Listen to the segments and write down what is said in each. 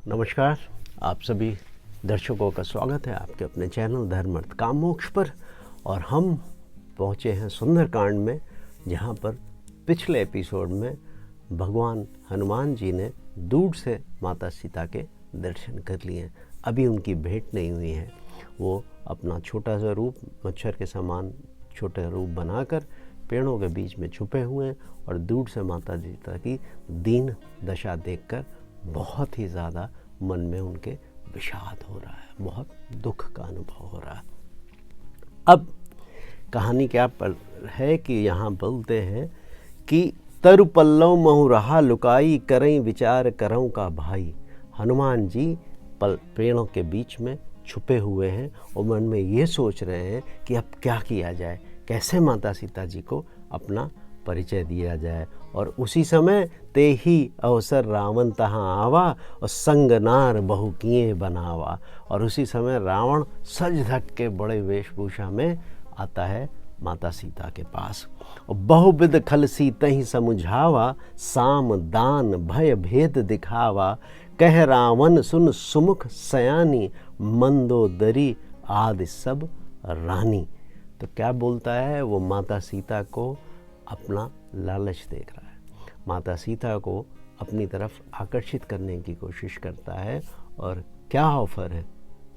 नमस्कार, आप सभी दर्शकों का स्वागत है आपके अपने चैनल धर्म अर्थ काम मोक्ष पर। और हम पहुँचे हैं सुंदरकांड में, जहाँ पर पिछले एपिसोड में भगवान हनुमान जी ने दूर से माता सीता के दर्शन कर लिए। अभी उनकी भेंट नहीं हुई है। वो अपना छोटा सा रूप, मच्छर के समान छोटा रूप बनाकर पेड़ों के बीच में छुपे हुए हैं और दूर से माता सीता की दीन दशा देखकर बहुत ही ज़्यादा मन में उनके विषाद हो रहा है, बहुत दुख का अनुभव हो रहा है। अब कहानी क्या पर है कि यहाँ बोलते हैं कि तरु पल्लव महु रहा लुकाई, करई विचार करऊँ का भाई। हनुमान जी पेड़ों के बीच में छुपे हुए हैं और मन में ये सोच रहे हैं कि अब क्या किया जाए, कैसे माता सीता जी को अपना परिचय दिया जाए। और उसी समय ते ही अवसर रावण तहाँ आवा, और संग नार बहु किए बनावा। और उसी समय रावण सज धज के बड़े वेशभूषा में आता है माता सीता के पास। और बहुविध खल सीतहि समुझावा, साम दान भय भेद दिखावा। कह रावण सुन सुमुख सयानी, मंदोदरी आदि सब रानी। तो क्या बोलता है वो? माता सीता को अपना लालच देख रहा है, माता सीता को अपनी तरफ आकर्षित करने की कोशिश करता है। और क्या ऑफर है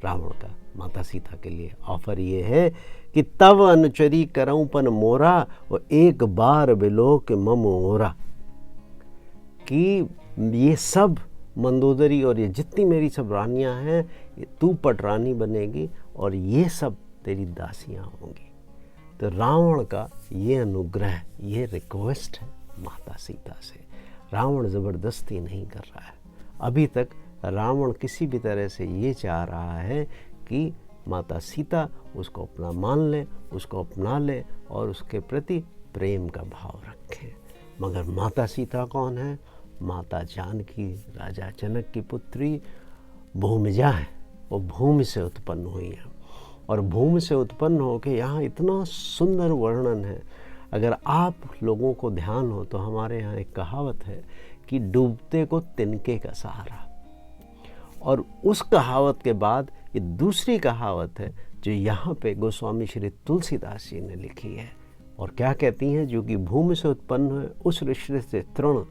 रावण का माता सीता के लिए? ऑफर ये है कि तव अनुचरी करऊं पन मोरा, और एक बार बिलोक मम ओरा। कि ये सब मंदोदरी और ये जितनी मेरी सब रानियां हैं, तू पटरानी बनेगी और ये सब तेरी दासियां होंगी। तो रावण का ये अनुग्रह, ये रिक्वेस्ट है माता सीता से। रावण ज़बरदस्ती नहीं कर रहा है। अभी तक रावण किसी भी तरह से ये चाह रहा है कि माता सीता उसको अपना मान ले, उसको अपना ले और उसके प्रति प्रेम का भाव रखे। मगर माता सीता कौन है? माता जानकी राजा जनक की पुत्री भूमिजा है। वो भूमि से उत्पन्न हुई है और भूमि से उत्पन्न होकर यहाँ इतना सुंदर वर्णन है। अगर आप लोगों को ध्यान हो तो हमारे यहाँ एक कहावत है कि डूबते को तिनके का सहारा। और उस कहावत के बाद ये दूसरी कहावत है जो यहाँ पे गोस्वामी श्री तुलसीदास जी ने लिखी है। और क्या कहती हैं? जो कि भूमि से उत्पन्न हुए उस रिश्ते से तृण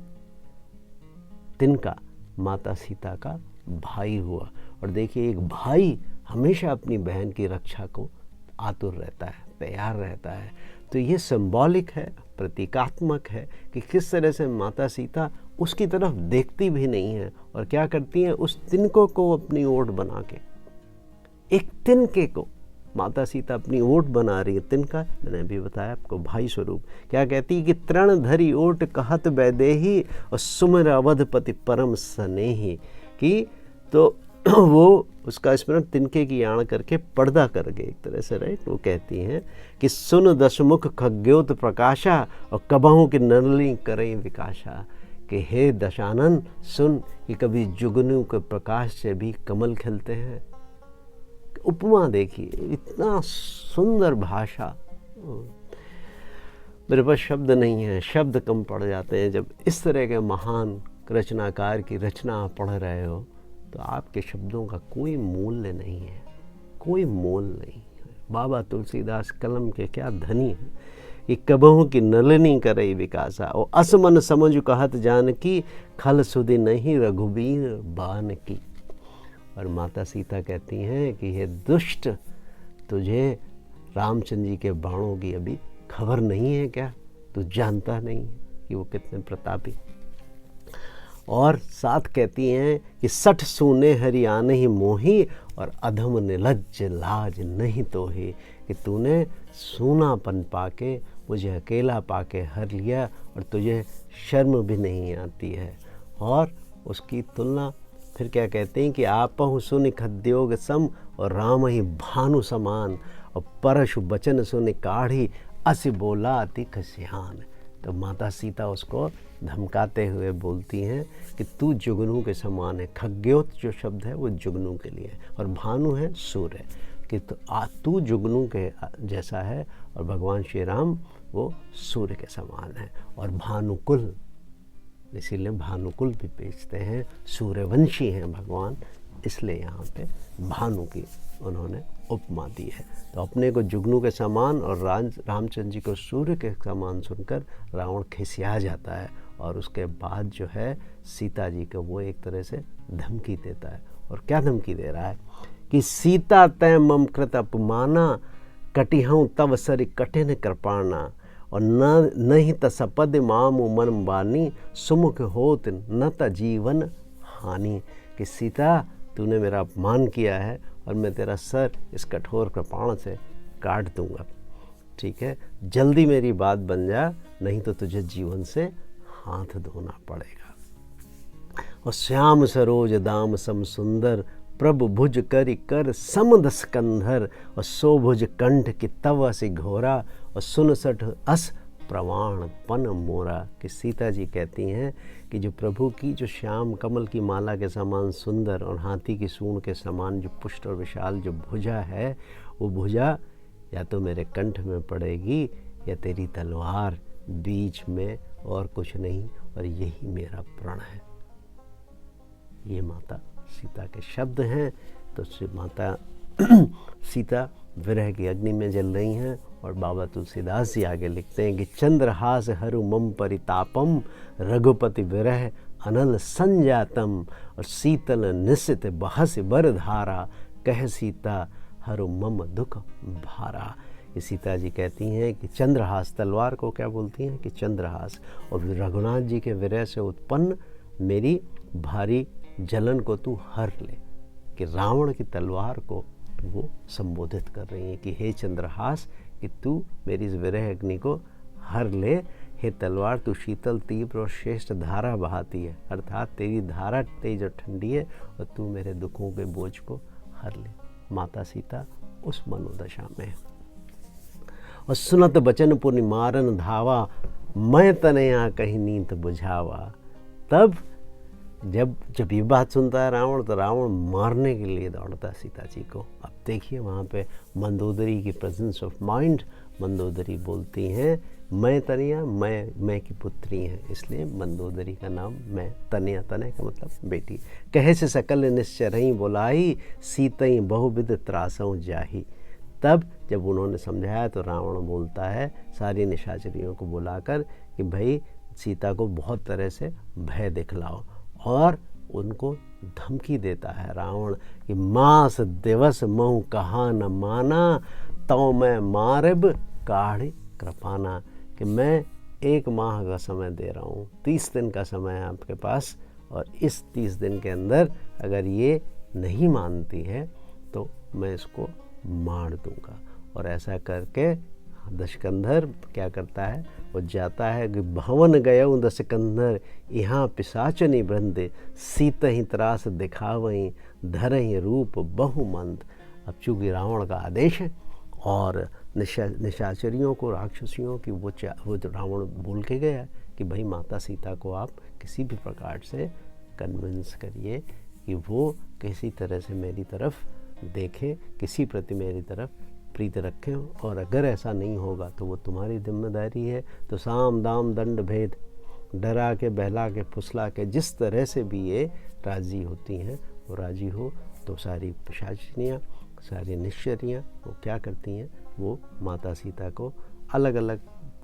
तिनका माता सीता का भाई हुआ। और देखिए, एक भाई हमेशा अपनी बहन की रक्षा को आतुर रहता है, तैयार रहता है। तो ये सिंबॉलिक है, प्रतीकात्मक है कि किस तरह से माता सीता उसकी तरफ देखती भी नहीं है और क्या करती हैं, उस तिनको को अपनी ओट बना के, एक तिनके को माता सीता अपनी ओट बना रही है। तिनका मैंने अभी बताया आपको भाई स्वरूप। क्या कहती है कि तृण धरी ओट कहत वैदेही, और सुमिर अवधपति परम स्नेही। कि तो वो उसका स्मरण तिनके की आड़ करके पर्दा कर गए एक तरह से, राइट। वो कहती हैं कि सुन दशमुख खग्योत प्रकाशा, और कबहू की नरली करई विकाशा। कि हे दशानन सुन कि कभी जुगनू के प्रकाश से भी कमल खिलते हैं। उपमा देखिए, इतना सुंदर भाषा। मेरे पास शब्द नहीं है, शब्द कम पड़ जाते हैं। जब इस तरह के महान रचनाकार की रचना आप पढ़ रहे हो तो आपके शब्दों का कोई मूल्य नहीं है, कोई मोल नहीं है। बाबा तुलसीदास कलम के क्या धनी हैं कि कबहू की नलनी करई विकासा, और असमन समझ कहत जान की, खल सुधि नहीं रघुबीर बान की। और माता सीता कहती हैं कि हे दुष्ट, तुझे रामचंद्र जी के बाणों की अभी खबर नहीं है क्या? तू जानता नहीं कि वो कितने प्रतापी। और साथ कहती हैं कि सठ सूने हरियाण ही मोही, और अधम निर्लज्ज लाज नहीं तो ही। कि तूने सूनापन पाके मुझे अकेला पाके हर लिया और तुझे शर्म भी नहीं आती है। और उसकी तुलना फिर क्या कहते हैं कि आपहु सुनि खद्योग सम, और राम ही भानु समान, और परशु बचन सुनि काढ़ी, अस बोला अति खसियान। तो माता सीता उसको धमकाते हुए बोलती हैं कि तू जुगनू के समान है। खग्योत जो शब्द है वो जुगनू के लिए, और भानु है सूर्य। कि तू जुगनू के जैसा है, और भगवान श्री राम वो सूर्य के समान है। और भानुकुल इसीलिए भानुकुल भी बेचते हैं, सूर्यवंशी हैं भगवान, इसलिए यहाँ पे भानु की उन्होंने उपमा दी है। तो अपने को जुगनू के समान और रामचंद्र जी को सूर्य के समान सुनकर रावण खिसिया जाता है, और उसके बाद जो है सीता जी को वो एक तरह से धमकी देता है। और क्या धमकी दे रहा है कि सीता तय मम कृत अपमाना, कटिहूँ तव सरि कठिन कृपाणा, और न ही तसपद मामु मन बानी, सुमुख होत न त जीवन हानि। कि सीता तूने मेरा अपमान किया है और मैं तेरा सर इस कठोर कृपाण से काट दूंगा, ठीक है, जल्दी मेरी बात बन जा, नहीं तो तुझे जीवन से हाथ धोना पड़ेगा। और श्याम सरोज दाम सम सुंदर, प्रभु भुज करि कर समदस कंधर, और सो भुज कंठ की तव असि घोरा, और सुन सठ अस प्रवाण पन मोरा। कि सीता जी कहती हैं कि जो प्रभु की जो श्याम कमल की माला के समान सुंदर और हाथी की सूंड के समान जो पुष्ट और विशाल जो भुजा है, वो भुजा या तो मेरे कंठ में पड़ेगी या तेरी तलवार बीच में, और कुछ नहीं, और यही मेरा प्रण है। ये माता सीता के शब्द हैं। तो माता सीता विरह की अग्नि में जल रही हैं, और बाबा तुलसीदास जी आगे लिखते हैं कि चंद्रहास हरु मम परितापम, रघुपति विरह अनल संजातम, और शीतल निशित बहस बर धारा, कह सीता हरु मम दुख भारा। ये सीता जी कहती हैं कि चंद्रहास, तलवार को क्या बोलती हैं कि चंद्रहास, और रघुनाथ जी के विरह से उत्पन्न मेरी भारी जलन को तू हर ले। कि रावण की तलवार को वो संबोधित कर रही है कि हे चंद्रहास, कि तू मेरी इस विरह अग्नि को हर ले। हे तलवार, तू शीतल तीव्र और श्रेष्ठ धारा बहाती है, अर्थात तेरी धारा तेज और ठंडी है, और तू मेरे दुखों के बोझ को हर ले। माता सीता उस मनोदशा में है। और सुनत बचन पुनि मारन धावा, मैं तनया कहीं नींद बुझावा। तब जब ये बात सुनता है रावण, तो रावण मारने के लिए दौड़ता है सीता जी को। अब देखिए वहाँ पे मंदोदरी की प्रेजेंस ऑफ माइंड। मंदोदरी बोलती हैं मैं तनया, मैं की पुत्री हैं, इसलिए मंदोदरी का नाम मैं। तनया, तनय का मतलब बेटी। कहे से सकल निश्चरही बोलाई, सीतई बहुविध त्रासों जाही। तब जब उन्होंने समझाया तो रावण बोलता है सारी निशाचरियों को बुलाकर कि भाई सीता को बहुत तरह से भय दिखलाओ, और उनको धमकी देता है रावण कि मास दिवस महु कहा न माना, तो मैं मारब काढ़ी कृपाना। कि मैं 1 माह का समय दे रहा हूँ, 30 दिन का समय है आपके पास, और इस 30 दिन के अंदर अगर ये नहीं मानती है तो मैं इसको मार दूंगा। और ऐसा करके दशकंधर क्या करता है, वो जाता है कि भवन गयऊ दशकंधर, यहाँ पिशाचनी बंदे, सीत ही त्रास दिखावही, धरही रूप बहुमंद। अब चूँकि रावण का आदेश है, और निशाचरियों को, राक्षसियों की वो रावण बोल के गया कि भाई माता सीता को आप किसी भी प्रकार से कन्विंस करिए कि वो किसी तरह से मेरी तरफ देखें, किसी प्रति मेरी तरफ प्रीत रखें, और अगर ऐसा नहीं होगा तो वो तुम्हारी जिम्मेदारी है। तो साम दाम दंड भेद, डरा के बहला के फुसला के, जिस तरह से भी ये राजी होती हैं वो राजी हो। तो सारी पिशाचिनियाँ, सारी निश्चरियाँ वो क्या करती हैं, वो माता सीता को अलग अलग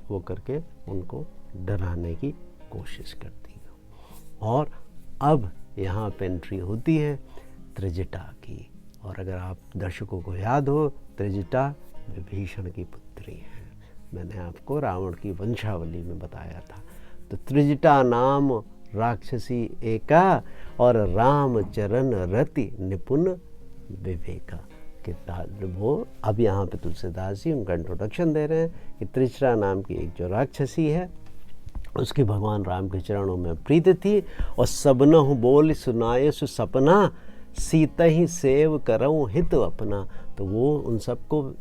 वो करके उनको डराने की कोशिश करती हैं। और अब यहाँ पे एंट्री होती है त्रिजटा की। और अगर आप दर्शकों को याद हो, त्रिजटा विभीषण की पुत्री है। मैंने आपको रावण की वंशावली में बताया था। तो त्रिजटा नाम राक्षसी एका, और राम चरण रति निपुण विवेका। कि वो अब यहाँ पे तुलसीदास जी उनका इंट्रोडक्शन दे रहे हैं कि त्रिजटा नाम की एक जो राक्षसी है, उसकी भगवान राम के चरणों में प्रीति थी। और सबनहु बोल सुनाए सु सपना, सीता ही सेव करऊँ हित अपना। तो वो उन सबको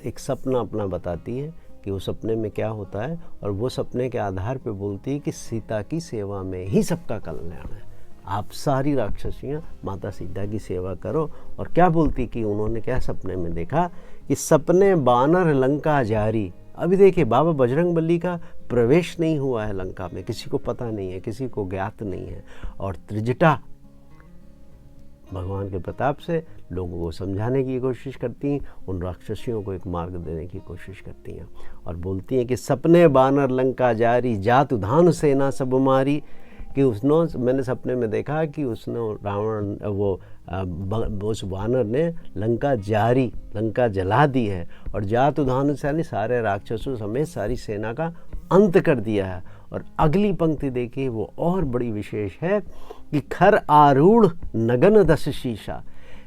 एक सपना अपना बताती है कि वो सपने में क्या होता है, और वो सपने के आधार पे बोलती है कि सीता की सेवा में ही सबका कल्याण है। आप सारी राक्षसियाँ माता सीता की सेवा करो। और क्या बोलती कि उन्होंने क्या सपने में देखा कि सपने बानर लंका जारी। अभी देखिए बाबा बजरंगबली का प्रवेश नहीं हुआ है लंका में, किसी को पता नहीं है, किसी को ज्ञात नहीं है। और त्रिजटा भगवान के प्रताप से लोगों को समझाने की कोशिश करती हैं, उन राक्षसियों को एक मार्ग देने की कोशिश करती हैं और बोलती हैं कि सपने बानर लंका जारी, जात उधान सेना सब मारी। कि उसने, मैंने सपने में देखा कि उसने रावण उस वानर ने लंका जारी, लंका जला दी है और जात उधान से सारे राक्षसों समेत सारी सेना का अंत कर दिया है। और अगली पंक्ति देखिए, वो और बड़ी विशेष है कि खर आरूढ़ नगन दस शीशा,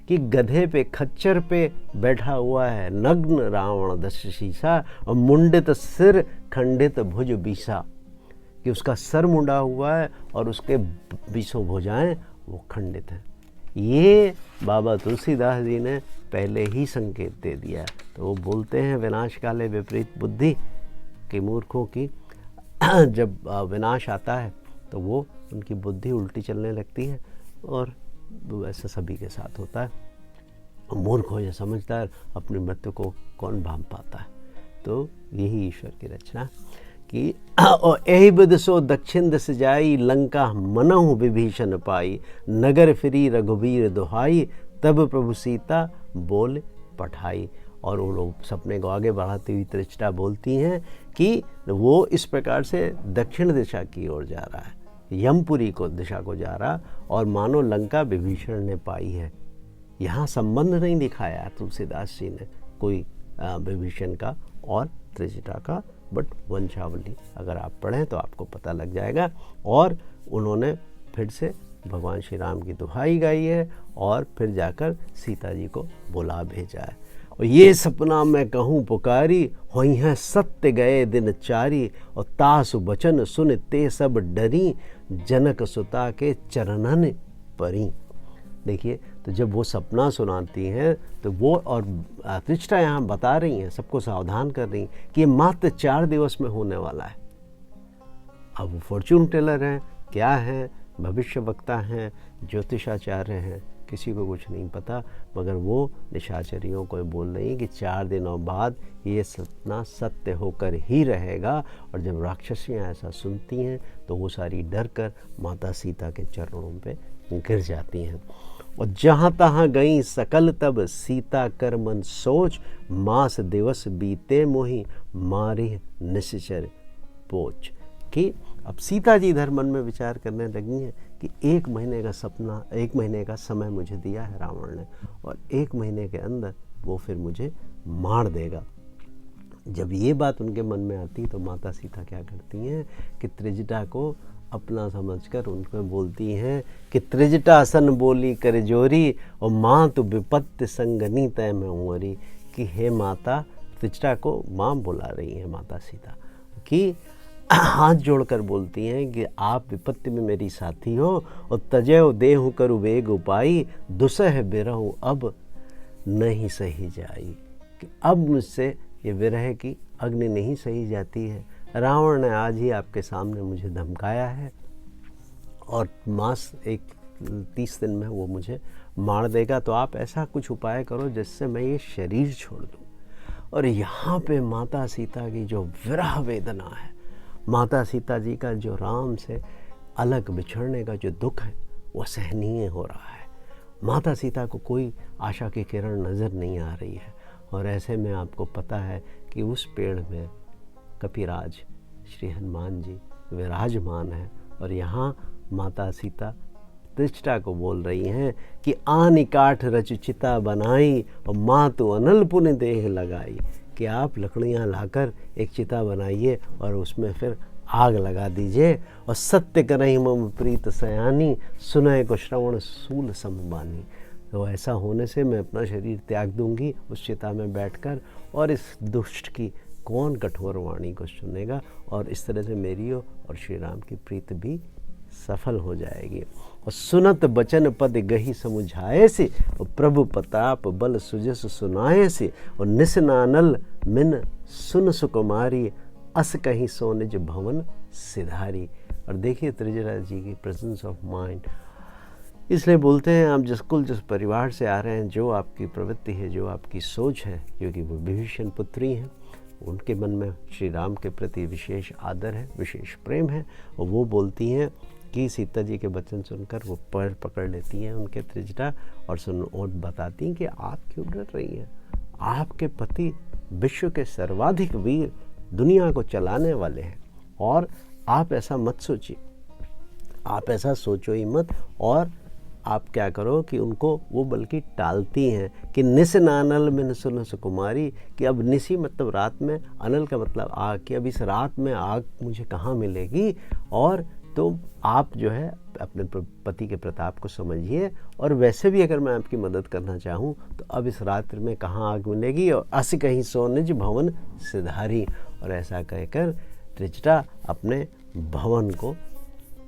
कि गधे पे, खच्चर पे बैठा हुआ है नग्न रावण दस शीशा, और मुंडित सिर खंडित भुज बीसा, कि उसका सर मुंडा हुआ है और उसके बीसों भुजाएं वो खंडित हैं। ये बाबा तुलसीदास जी ने पहले ही संकेत दे दिया है। तो वो बोलते हैं विनाश काले विपरीत बुद्धि, कि मूर्खों की जब विनाश आता है तो वो उनकी बुद्धि उल्टी चलने लगती है, और ऐसा सभी के साथ होता है। मूर्ख हो या समझदार, अपनी मृत्यु को कौन भांप पाता है। तो यही ईश्वर की रचना कि यही बिद सो दक्षिण दिस जाई, लंका मनहु विभीषण पाई, नगर फिरी रघुबीर दुहाई, तब प्रभु सीता बोल पठाई। और वो लोग सपने को आगे बढ़ाती हुई त्रिजटा बोलती हैं कि वो इस प्रकार से दक्षिण दिशा की ओर जा रहा है, यमपुरी को दिशा को जा रहा, और मानो लंका विभीषण ने पाई है। यहाँ संबंध नहीं दिखाया तुलसीदास जी ने कोई विभीषण का और त्रिजटा का, बट वंशावली अगर आप पढ़ें तो आपको पता लग जाएगा। और उन्होंने फिर से भगवान श्री राम की दुहाई गाई है और फिर जाकर सीता जी को बुला भेजा है। और ये सपना मैं कहूँ पुकारी, होई हैं सत्य गए दिन चारी, और तासु बचन सुन ते सब डरी, जनक सुता के चरणन परी। देखिए, तो जब वो सपना सुनाती हैं तो वो, और त्रिजटा यहाँ बता रही हैं, सबको सावधान कर रही हैं कि ये मात्र 4 दिवस में होने वाला है। अब वो फॉर्च्यून टेलर हैं, क्या हैं, भविष्य वक्ता हैं, ज्योतिषाचार्य हैं, किसी को कुछ नहीं पता, मगर वो निशाचरियों को बोल रही हैं कि 4 दिनों बाद ये सपना सत्य होकर ही रहेगा। और जब राक्षसियाँ ऐसा सुनती हैं तो वो सारी डर कर माता सीता के चरणों पे गिर जाती हैं। और जहाँ तहाँ गई सकल तब, सीता कर मन सोच, मास दिवस बीते मोहि, मारे निश्चर पोच। कि अब सीता जी इधर मन में विचार करने लगी हैं कि 1 महीने का सपना, 1 महीने का समय मुझे दिया है रावण ने, और 1 महीने के अंदर वो फिर मुझे मार देगा। जब ये बात उनके मन में आती तो माता सीता क्या करती हैं कि त्रिजटा को अपना समझकर उनको बोलती हैं कि त्रिजटा सन बोली कर जोरी, और माँ तो विपत्ति संगनी तय में उमरी। कि हे माता, त्रिजटा को माँ बुला रही हैं माता सीता, कि हाथ जोड़कर बोलती हैं कि आप विपत्ति में मेरी साथी हो, और तजय देहु करु वेग उपाई, दुसह बिरहु अब नहीं सही जाई। कि अब मुझसे ये विरह की अग्नि नहीं सही जाती है। रावण ने आज ही आपके सामने मुझे धमकाया है, और मास 30 दिन में वो मुझे मार देगा, तो आप ऐसा कुछ उपाय करो जिससे मैं ये शरीर छोड़ दूँ। और यहाँ पे माता सीता की जो विरह वेदना है, माता सीता जी का जो राम से अलग बिछड़ने का जो दुख है, वो सहनीय हो रहा है। माता सीता को कोई आशा की किरण नज़र नहीं आ रही है। और ऐसे में आपको पता है कि उस पेड़ में कपिराज श्री हनुमान जी विराजमान है, और यहाँ माता सीता त्रिजटा को बोल रही हैं कि आनि काठ रच चिता बनाई, और माँ तो अनल पुण्य देह लगाई। कि आप लकड़ियाँ लाकर एक चिता बनाइए और उसमें फिर आग लगा दीजिए, और सत्य करहि मम प्रीत सयानी, सुनय को श्रवण सूल समबानी। तो ऐसा होने से मैं अपना शरीर त्याग दूंगी उस चिता में बैठकर, और इस दुष्ट की कौन कठोर वाणी को सुनेगा, और इस तरह से मेरी और श्री राम की प्रीत भी सफल हो जाएगी। और सुनत बचन पद गही समुझाए से, और प्रभु प्रताप बल सुजस सुनाए से, और निसनानल मिन सुन सुकुमारी, अस कहीं सो निज भवन सिधारी। और देखिए त्रिजटा जी की प्रेजेंस ऑफ माइंड, इसलिए बोलते हैं आप जिस कुल जिस परिवार से आ रहे हैं, जो आपकी प्रवृत्ति है, जो आपकी सोच है, क्योंकि वो विभीषण पुत्री हैं, उनके मन में श्री राम के प्रति विशेष आदर है, विशेष प्रेम है, और वो बोलती हैं कि सीता जी के वचन सुनकर वो पैर पकड़ लेती हैं उनके त्रिजटा और बताती हैं कि आप क्यों डर रही हैं, आपके पति विश्व के सर्वाधिक वीर, दुनिया को चलाने वाले हैं, और आप ऐसा मत सोचिए, आप ऐसा सोचो ही मत। और आप क्या करो कि उनको वो बल्कि टालती हैं कि निस नानल में सुन सुकुमारी, कि अब निसी मतलब रात में, अनल का मतलब आग, कि अब इस रात में आग मुझे कहाँ मिलेगी, और तो आप जो है अपने पति के प्रताप को समझिए, और वैसे भी अगर मैं आपकी मदद करना चाहूँ तो अब इस रात्रि में कहाँ आग मिलेगी, और अस कहीं सो निज भवन सिधारी। और ऐसा कहकर त्रिजटा अपने भवन को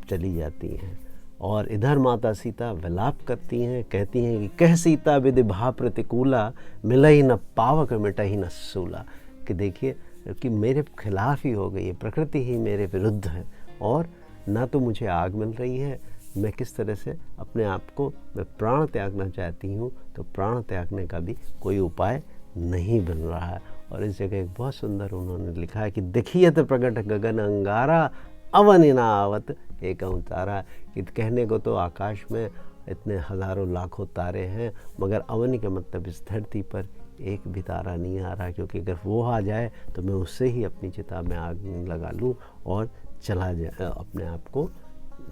चली जाती हैं। और इधर माता सीता विलाप करती हैं, कहती हैं कि कह सीता विधि भा प्रतिकूला, मिलई न पावक मिटही न सूला, कि देखिए कि मेरे खिलाफ ही हो गई है, प्रकृति ही मेरे विरुद्ध है, और ना तो मुझे आग मिल रही है, मैं किस तरह से अपने आप को मैं प्राण त्यागना चाहती हूँ तो प्राण त्यागने का भी कोई उपाय नहीं बन रहा है। और इस जगह एक बहुत सुंदर उन्होंने लिखा है कि देखिए तो प्रगट गगन अंगारा, अवन ना आवत एक तारा, कि कहने को तो आकाश में इतने हज़ारों लाखों तारे हैं, मगर अवन का मतलब इस धरती पर एक भी तारा नहीं आ रहा, क्योंकि अगर वो आ जाए तो मैं उससे ही अपनी चिता में आग लगा लूँ और चला जाए, अपने आप को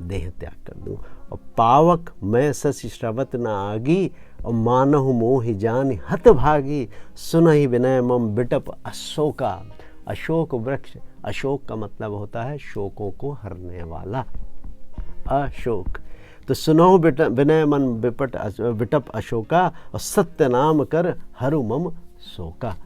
देह त्याग कर दूँ। और पावक मैं सच श्रवत न आगी, और मानहु मोहि जानि हत भागी, सुनहि विनय मम बिटप अशोका। अशोक वृक्ष, अशोक का मतलब होता है शोकों को हरने वाला, अशोक। तो सुनो विनय मन विटप अशोका, और सत्य नाम कर हरु मम शोका,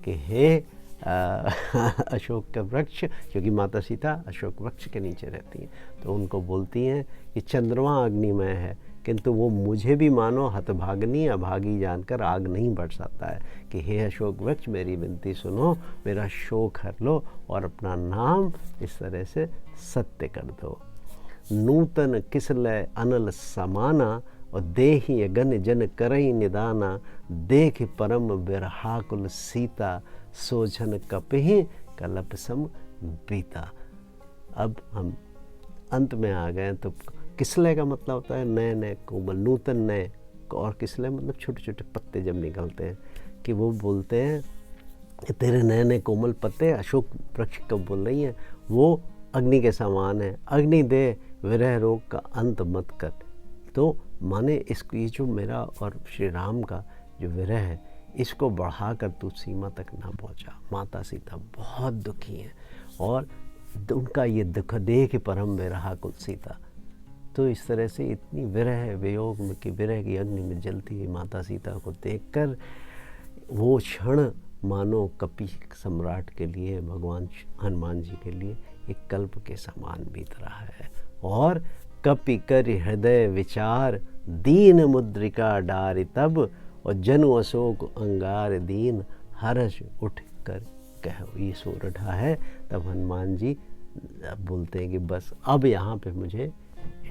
कि हे अशोक का वृक्ष, क्योंकि माता सीता अशोक वृक्ष के नीचे रहती हैं, तो उनको बोलती हैं कि चंद्रमा अग्निमय है, किंतु वो मुझे भी मानो हतभागनी अभागी जानकर आग नहीं बरसाता है, कि हे अशोक वृक्ष मेरी विनती सुनो, मेरा शोक हर लो और अपना नाम इस तरह से सत्य कर दो। नूतन किसलय अनल समाना, और देहि गन जन करई निदाना, देख परम बिरहाकुल सीता, सोझन कपहि कलप सम बीता। अब हम अंत में आ गए। तो किसले का मतलब होता है नए नए कोमल, नूतन नए, और किसले मतलब छोटे छोटे पत्ते जब निकलते हैं, कि वो बोलते हैं कि तेरे नए नए कोमल पत्ते, अशोक वृक्ष कब बोल रही हैं, वो अग्नि के समान है, अग्नि दे विरह रोग का अंत मत कर। तो माने इसको, ये जो मेरा और श्री राम का जो विरह है, इसको बढ़ाकर तू सीमा तक ना पहुंचा। माता सीता बहुत दुखी हैं, और उनका ये दुख देख परम विरहाकुल सीता। तो इस तरह से इतनी विरह वियोग में कि विरह की अग्नि में जलती हुई माता सीता को देखकर वो क्षण मानो कपि सम्राट के लिए, भगवान हनुमान जी के लिए एक कल्प के समान बीत रहा है। और कपि कर हृदय विचार, दीन मुद्रिका डारि तब, और जनु अशोक अंगार दीन, हर्ष उठ कर कहो। ये सो रहा है। तब हनुमान जी बोलते हैं कि बस अब यहाँ पे मुझे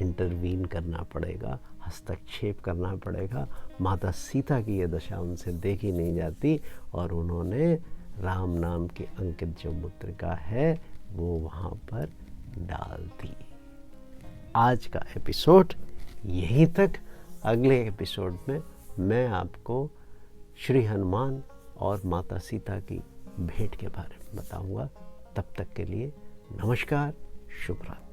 इंटरवीन करना पड़ेगा, हस्तक्षेप करना पड़ेगा। माता सीता की ये दशा उनसे देखी नहीं जाती, और उन्होंने राम नाम की अंकित जो मुद्रिका है वो वहाँ पर डाल दी। आज का एपिसोड यहीं तक। अगले एपिसोड में मैं आपको श्री हनुमान और माता सीता की भेंट के बारे में बताऊंगा। तब तक के लिए नमस्कार, शुभ रात्रि।